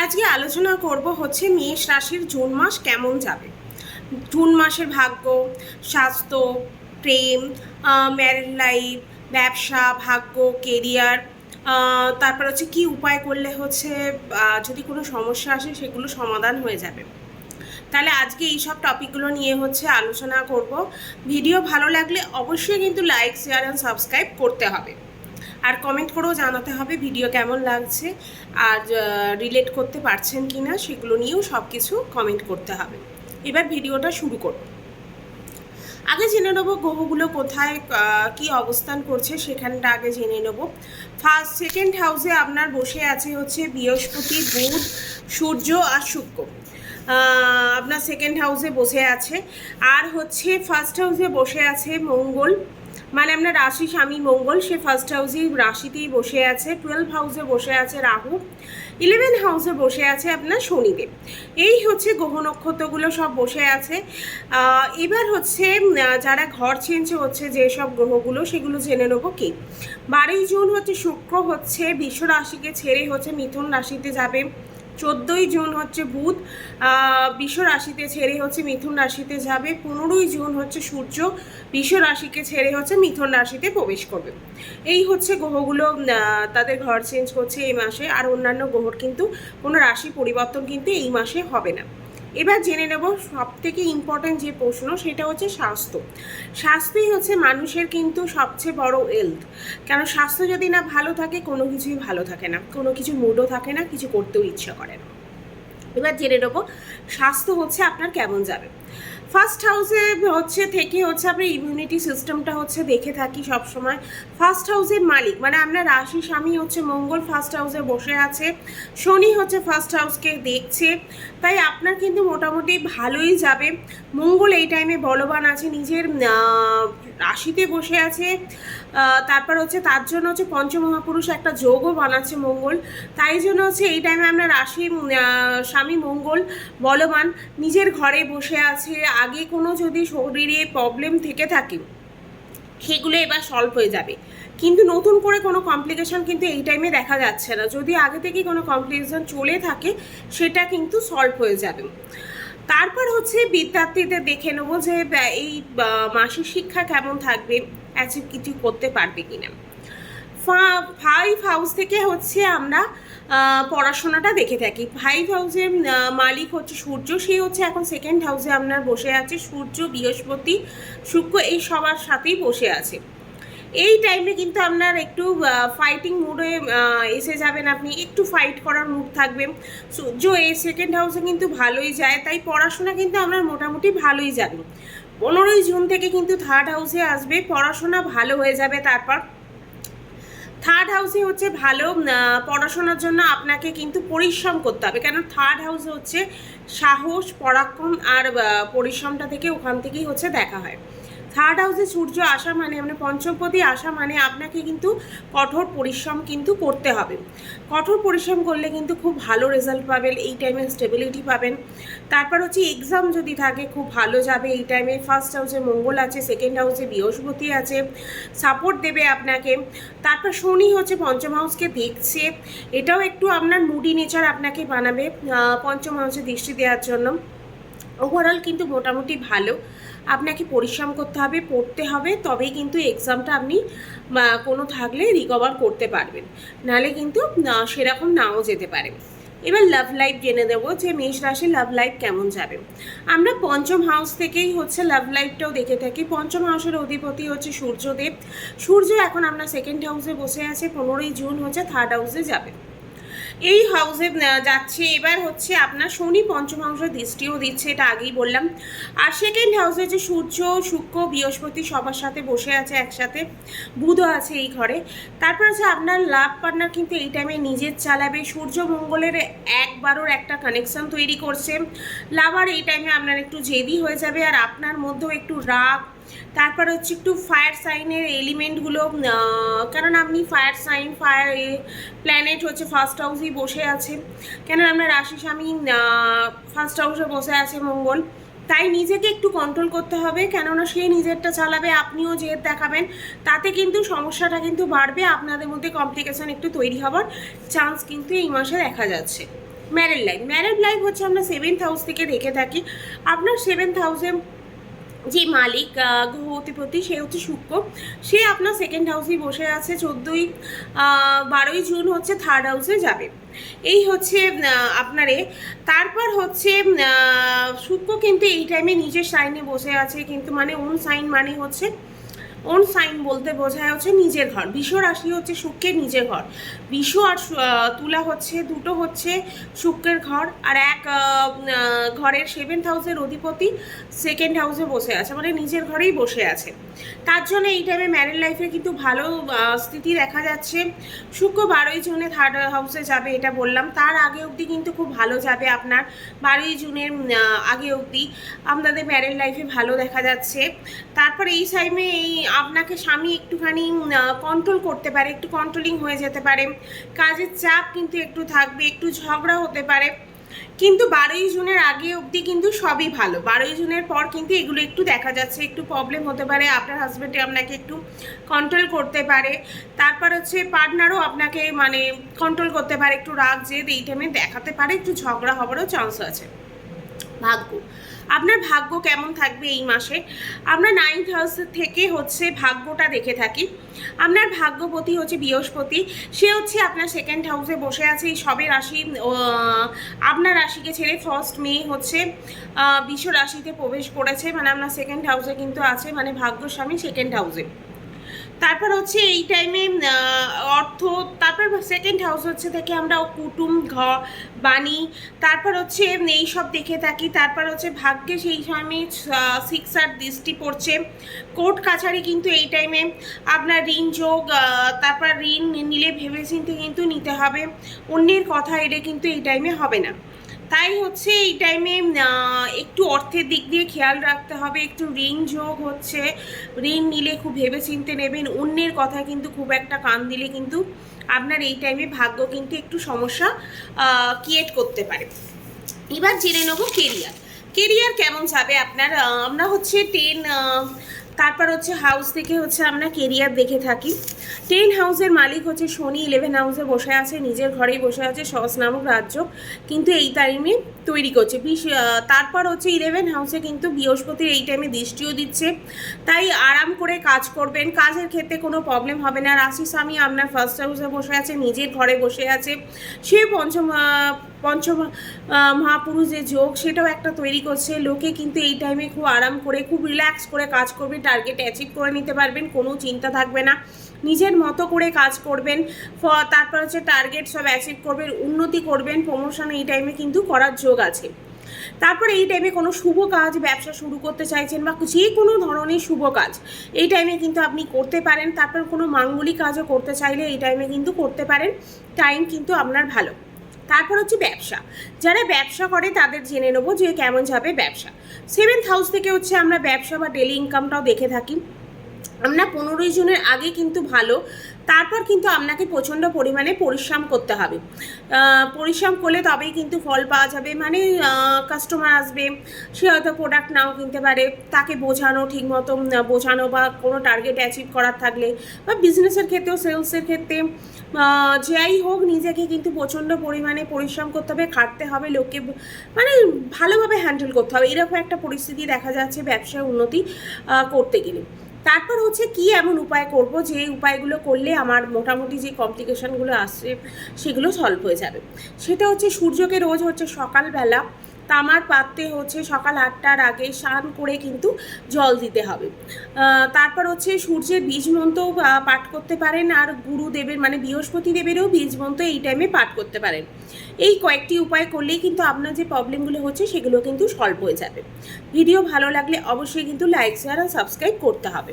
আজকে আলোচনা করব হচ্ছে মেষ রাশির জুন মাস কেমন যাবে। জুন মাসের ভাগ্য, স্বাস্থ্য, প্রেম, ম্যারিড লাইফ, ব্যবসা, ভাগ্য, কেরিয়ার, তারপর হচ্ছে কি উপায় করলে হচ্ছে যদি কোনো সমস্যা আসে সেগুলো সমাধান হয়ে যাবে। তাহলে আজকে এই সব টপিকগুলো নিয়ে হচ্ছে আলোচনা করব। ভিডিও ভালো লাগলে অবশ্যই কিন্তু লাইক, শেয়ার অ্যান্ড সাবস্ক্রাইব করতে হবে, আর কমেন্ট করেও জানাতে হবে ভিডিও কেমন লাগছে আর রিলেট করতে পারছেন কি না সেগুলো নিয়েও সব কিছু কমেন্ট করতে হবে। এবার ভিডিওটা শুরু করব। আগে জেনে নেবো গ্রহগুলো কোথায় কি অবস্থান করছে, সেখানটা আগে জেনে নেব। সেকেন্ড হাউসে আপনার বসে আছে হচ্ছে বৃহস্পতি, বুধ, সূর্য আর শুক্র। আপনার সেকেন্ড হাউসে বসে আছে। আর হচ্ছে ফার্স্ট হাউসে বসে আছে মঙ্গল, মানে আপনার রাশি স্বামী মঙ্গল, সে ফার্স্ট হাউসেই রাশিতেই বসে আছে। 12 হাউসে বসে আছে রাহু, 11 হাউসে বসে আছে আপনার শনিদেব। এই হচ্ছে গ্রহ নক্ষত্রগুলো সব বসে আছে। এবার হচ্ছে যারা ঘর চেঞ্জ হচ্ছে যেসব গ্রহগুলো সেগুলো জেনে নেবো। কি 12ই জুন হচ্ছে শুক্র হচ্ছে বিশ্ব রাশিকে ছেড়ে হচ্ছে মিথুন রাশিতে যাবে। 14ই জুন হচ্ছে বুধ বিশ্ব রাশিতে ছেড়ে হচ্ছে মিথুন রাশিতে যাবে। 15ই জুন হচ্ছে সূর্য বিশ্ব রাশিকে ছেড়ে হচ্ছে মিথুন রাশিতে প্রবেশ করবে। এই হচ্ছে গ্রহগুলো তাদের ঘর চেঞ্জ করছে এই মাসে। আর অন্যান্য গ্রহর কিন্তু কোনো রাশি পরিবর্তন কিন্তু এই মাসে হবে না। এবার জেনে নেব সব থেকে ইম্পর্ট্যান্ট যে প্রশ্ন, সেটা হচ্ছে স্বাস্থ্য। স্বাস্থ্যই হচ্ছে মানুষের কিন্তু সবচেয়ে বড় ওয়েলথ। কেন স্বাস্থ্য যদি না ভালো থাকে কোনো কিছুই ভালো থাকে না, কোনো কিছু মুডও থাকে না, কিছু করতেও ইচ্ছা করে না। এবার জেনে নেবো স্বাস্থ্য হচ্ছে আপনার কেমন যাবে। ফার্স্ট হাউসে হচ্ছে থেকে হচ্ছে আপনার ইমিউনিটি সিস্টেমটা হচ্ছে দেখে থাকি সবসময়। ফার্স্ট হাউসের মালিক মানে আপনার রাশি স্বামী হচ্ছে মঙ্গল ফার্স্ট হাউসে বসে আছে, শনি হচ্ছে ফার্স্ট হাউসকে দেখছে, তাই আপনার কিন্তু মোটামুটি ভালোই যাবে। মঙ্গল এই টাইমে বলবান আছে, নিজের রাশিতে বসে আছে। তারপর হচ্ছে তার জন্য হচ্ছে পঞ্চমহাপুরুষ একটা যোগও বানাচ্ছে মঙ্গল, তাই জন্য হচ্ছে এই টাইমে আপনার রাশি স্বামী মঙ্গল বলবান, নিজের ঘরে বসে আছে। আগে কোনো যদি শরীরে প্রবলেম থেকে থাকে সেগুলো এবার সলভ হয়ে যাবে, কিন্তু নতুন করে কোনো কমপ্লিকেশন কিন্তু এই টাইমে দেখা যাচ্ছে না। যদি আগে থেকে কোনো কমপ্লিকেশন চলে থাকে সেটা কিন্তু সলভ হয়ে যাবে। তারপর হচ্ছে বিদ্যার্থীদের দেখে নেবো যে এই মাসিক শিক্ষা কেমন থাকবে, অ্যাচিভ কিছু করতে পারবে কিনা। 5 হাউস থেকে হচ্ছে আমরা পড়াশোনাটা দেখে থাকি। 5 হাউসের মালিক হচ্ছে সূর্য, সে হচ্ছে এখন সেকেন্ড হাউসে আপনার বসে আছে। সূর্য, বৃহস্পতি, শুক্র এই সবার সাথেই বসে আছে। এই টাইমে কিন্তু আপনার একটু ফাইটিং মুডে এসে যাবেন, আপনি একটু ফাইট করার মুড থাকবে। সূর্য এই সেকেন্ড হাউসে কিন্তু ভালোই যায়, তাই পড়াশোনা কিন্তু আপনার মোটামুটি ভালোই যাবে। 15ই জুন থেকে কিন্তু থার্ড হাউসে আসবে, পড়াশোনা ভালো হয়ে যাবে। তারপর থার্ড হাউসে হচ্ছে ভালো পড়াশোনার জন্য আপনাকে কিন্তু পরিশ্রম করতে হবে, কেন থার্ড হাউসে হচ্ছে সাহস, পরাক্রম আর পরিশ্রমটা থেকে ওখান থেকেই হচ্ছে দেখা হয়। থার্ড হাউসে সূর্য আসা মানে আপনার পঞ্চমপতি আসা মানে আপনাকে কিন্তু কঠোর পরিশ্রম কিন্তু করতে হবে। কঠোর পরিশ্রম করলে কিন্তু খুব ভালো রেজাল্ট পাবেন, এই টাইমে স্টেবিলিটি পাবেন। তারপর হচ্ছে এক্সাম যদি থাকে খুব ভালো যাবে এই টাইমে। ফার্স্ট হাউসে মঙ্গল আছে, সেকেন্ড হাউসে বৃহস্পতি আছে, সাপোর্ট দেবে আপনাকে। তারপর শনি হচ্ছে পঞ্চম হাউসকে দেখছে, এটাও একটু আপনার মুডি নেচার আপনাকে বানাবে পঞ্চম হাউসে দৃষ্টি দেওয়ার জন্য। ওভারঅল কিন্তু মোটামুটি ভালো। আপনাকে পরিশ্রম করতে হবে, পড়তে হবে, তবেই কিন্তু এক্সামটা আপনি কোনো থাকলে রিকভার করতে পারবেন, নাহলে কিন্তু সেরকম নাও যেতে পারে। এবার লাভ লাইফ জেনে দেবো যে মেষ রাশির লাভ লাইফ কেমন যাবে। আমরা পঞ্চম হাউস থেকেই হচ্ছে লাভ লাইফটাও দেখে থাকি। পঞ্চম হাউসের অধিপতি হচ্ছে সূর্যদেব, সূর্য এখন আমরা সেকেন্ড হাউসে বসে আছে। 15ই জুন হচ্ছে থার্ড হাউসে যাবে, এই হাউসে যাচ্ছে। এবার হচ্ছে আপনার শনি পঞ্চম হাউসে দৃষ্টিও দিচ্ছে, এটা আগেই বললাম। আর সেকেন্ড হাউসে যে সূর্য, শুক্র, বৃহস্পতি সবার সাথে বসে আছে একসাথে, বুধও আছে এই ঘরে। তারপর আছে আপনার লাভ পার্টনার কিন্তু এই টাইমে নিজের চালাবে। সূর্য মঙ্গলের একবারও একটা কানেকশন তৈরি করছে। লাভার এই টাইমে আপনার একটু জেদি হয়ে যাবে, আর আপনার মধ্যেও একটু রাগ। তারপর হচ্ছে একটু ফায়ার সাইনের এলিমেন্টগুলো, কারণ আপনি ফায়ার সাইন, ফায়ার প্ল্যানেট হচ্ছে ফার্স্ট হাউসেই বসে আছে। কেন আপনার রাশি স্বামী ফার্স্ট হাউসে বসে আছে মঙ্গল, তাই নিজেকে একটু কন্ট্রোল করতে হবে, কেননা সে নিজেরটা চালাবে, আপনিও জেদ দেখাবেন, তাতে কিন্তু সমস্যাটা কিন্তু বাড়বে। আপনাদের মধ্যে কমপ্লিকেশন একটু তৈরি হওয়ার চান্স কিন্তু এই মাসে দেখা যাচ্ছে। ম্যারিড লাইফ হচ্ছে আমরা 7th হাউস থেকে দেখে থাকি। আপনার 7th হাউসে যে মালিক গ্রহ অধিপতি সে হচ্ছে শুক্র, সে আপনার 2nd হাউসেই বসে আছে। 12ই জুন হচ্ছে 3rd হাউসে যাবে। এই হচ্ছে আপনারে। তারপর হচ্ছে শুক্র কিন্তু এই টাইমে নিজের সাইনে বসে আছে, কিন্তু মানে ওন সাইন মানে হচ্ছে ওন সাইন বলতে বোঝায় হচ্ছে নিজের ঘর। বৃষ রাশি হচ্ছে শুক্রের নিজের ঘর। বৃষ আর তুলা হচ্ছে দুটো হচ্ছে শুক্রের ঘর, আর এক ঘরের 7th হাউসের অধিপতি 2nd হাউসে বসে আছে, মানে নিজের ঘরেই বসে আছে। তার জন্য এই টাইমে ম্যারিড লাইফে কিন্তু ভালো স্থিতি দেখা যাচ্ছে। শুক্র 12ই জুনে 3rd হাউসে যাবে, এটা বললাম। তার আগে অবধি কিন্তু খুব ভালো যাবে আপনার। 12ই জুনের আগে অবধি আপনাদের ম্যারিড লাইফে ভালো দেখা যাচ্ছে। তারপর এই টাইমে আপনাকে স্বামী একটুখানি কন্ট্রোল করতে পারে, একটু কন্ট্রোলিং হয়ে যেতে পারে। কাজের চাপ কিন্তু একটু থাকবে, একটু ঝগড়া হতে পারে, কিন্তু 12ই জুনের আগে অবধি কিন্তু সবই ভালো। 12ই জুনের পর কিন্তু এগুলো একটু দেখা যাচ্ছে, একটু প্রবলেম হতে পারে। আপনার হাজব্যান্ডে আপনাকে একটু কন্ট্রোল করতে পারে। তারপর হচ্ছে পার্টনারও আপনাকে মানে কন্ট্রোল করতে পারে, একটু রাগ জেদ এই টাইমে দেখাতে পারে, একটু ঝগড়া হবারও চান্স আছে। ভাগ্য, আপনার ভাগ্য কেমন থাকবে এই মাসে? আমরা 9th হাউস থেকে হচ্ছে ভাগ্যটা দেখে থাকি। আপনার ভাগ্যপতি হচ্ছে বৃহস্পতি, সে হচ্ছে আপনার 2nd হাউসে বসে আছে। এই সবে রাশি আপনার রাশিকে ছেড়ে 1st মে হচ্ছে বৃষ রাশিতে প্রবেশ করেছে, মানে আপনার 2nd হাউসে কিন্তু আছে, মানে ভাগ্যস্বামী 2nd হাউসে। তারপর হচ্ছে এই টাইমে অর্থ, তারপর 2nd হাউস হচ্ছে থেকে আমরা কুটুম ঘর বাণী, তারপর হচ্ছে এই সব দেখে থাকি। তারপর হচ্ছে ভাগ্যে সেই সময় 6 আর দৃষ্টি পড়ছে। কোর্ট কাছারি কিন্তু এই টাইমে আপনার ঋণ যোগ, তারপর ঋণ নিলে ভেবেচিন্তে কিন্তু নিতে হবে, অন্যের কথা এলে কিন্তু এই টাইমে হবে না। তাই হচ্ছে এই টাইমে একটু অর্থের দিক দিয়ে খেয়াল রাখতে হবে। একটু ঋণ যোগ হচ্ছে, ঋণ নিলে খুব ভেবেচিন্তে নেবেন। অন্যের কথা কিন্তু খুব একটা কান দিলে কিন্তু আপনার এই টাইমে ভাগ্য কিন্তু একটু সমস্যা ক্রিয়েট করতে পারে। এবার জেনে নেবো কেরিয়ার কেমন যাবে আপনার। আমরা হচ্ছে 10 তারপর হচ্ছে হাউস থেকে হচ্ছে আমরা কেরিয়ার দেখে থাকি। 10 হাউসের মালিক হচ্ছে শনি, 11 হাউসে বসে আছে, নিজের ঘরেই বসে আছে। সহজ নামক রাজ্য কিন্তু এই টাইমে তৈরি করছে। তারপর হচ্ছে 11 হাউসে কিন্তু বৃহস্পতির এই টাইমে দৃষ্টিও দিচ্ছে, তাই আরাম করে কাজ করবেন। কাজের ক্ষেত্রে কোনো প্রবলেম হবে না। রাশি স্বামী আপনার 1st হাউসে বসে আছে, নিজের ঘরে বসে আছে। সে পঞ্চম মহাপুরুষ যে যোগ সেটাও একটা তৈরি করছে। লোকে কিন্তু এই টাইমে খুব আরাম করে, খুব রিল্যাক্স করে কাজ করবে, টার্গেট অ্যাচিভ করে নিতে পারবেন, কোনো চিন্তা থাকবে না। নিজের মতো করে কাজ করবেন, তারপর হচ্ছে টার্গেট সব অ্যাচিভ করবেন, উন্নতি করবেন, প্রমোশন এই টাইমে কিন্তু করার যোগ আছে। তারপরে এই টাইমে কোনো শুভ কাজ, ব্যবসা শুরু করতে চাইছেন বা যে কোনো ধরনের শুভ কাজ এই টাইমে কিন্তু আপনি করতে পারেন। তারপর কোনো মাঙ্গলিক কাজও করতে চাইলে এই টাইমে কিন্তু করতে পারেন, টাইম কিন্তু আপনার ভালো। তারপর হচ্ছে ব্যবসা, যারা ব্যবসা করে তাদের জেনে নেবো যে কেমন যাবে ব্যবসা। 7th হাউস থেকে হচ্ছে আমরা ব্যবসা বা ডেলি ইনকামটাও দেখে থাকি। আমরা 15ই জুনের আগে কিন্তু ভালো, তারপর কিন্তু আপনাকে প্রচণ্ড পরিমাণে পরিশ্রম করতে হবে। পরিশ্রম করলে তবেই কিন্তু ফল পাওয়া যাবে, মানে কাস্টমার আসবে, সে হয়তো প্রোডাক্ট নাও কিনতে পারে, তাকে বোঝানো, ঠিক মতো বোঝানো, বা কোনো টার্গেট অ্যাচিভ করার থাকলে, বা বিজনেসের ক্ষেত্রেও, সেলসের ক্ষেত্রে, যাই হোক, নিজেকে কিন্তু প্রচণ্ড পরিমাণে পরিশ্রম করতে হবে, খাটতে হবে, লোককে মানে ভালোভাবে হ্যান্ডেল করতে হবে। এরকম একটা পরিস্থিতি দেখা যাচ্ছে ব্যবসায় উন্নতি করতে গেলে। তারপর হচ্ছে কি এমন উপায় করব যে উপায়গুলো করলে আমার মোটামুটি যে কমপ্লিকেশনগুলো আসছে সেগুলো সলভ হয়ে যাবে। সেটা হচ্ছে সূর্যকে রোজ হচ্ছে সকালবেলা তামার পাত্রে হচ্ছে সকাল 8টার আগে স্নান করে কিন্তু জল দিতে হবে। তারপর হচ্ছে সূর্যের বীজ মন্ত্র পাঠ করতে পারেন, আর গুরুদেবের মানে বৃহস্পতি দেবেরও বীজ মন্ত্র এই টাইমে পাঠ করতে পারেন। এই কয়েকটি উপায় করলেই কিন্তু আপনার যে প্রবলেমগুলো হচ্ছে সেগুলো কিন্তু সলভ হয়ে যাবে। ভিডিও ভালো লাগলে অবশ্যই কিন্তু লাইক, শেয়ার আর সাবস্ক্রাইব করতে হবে।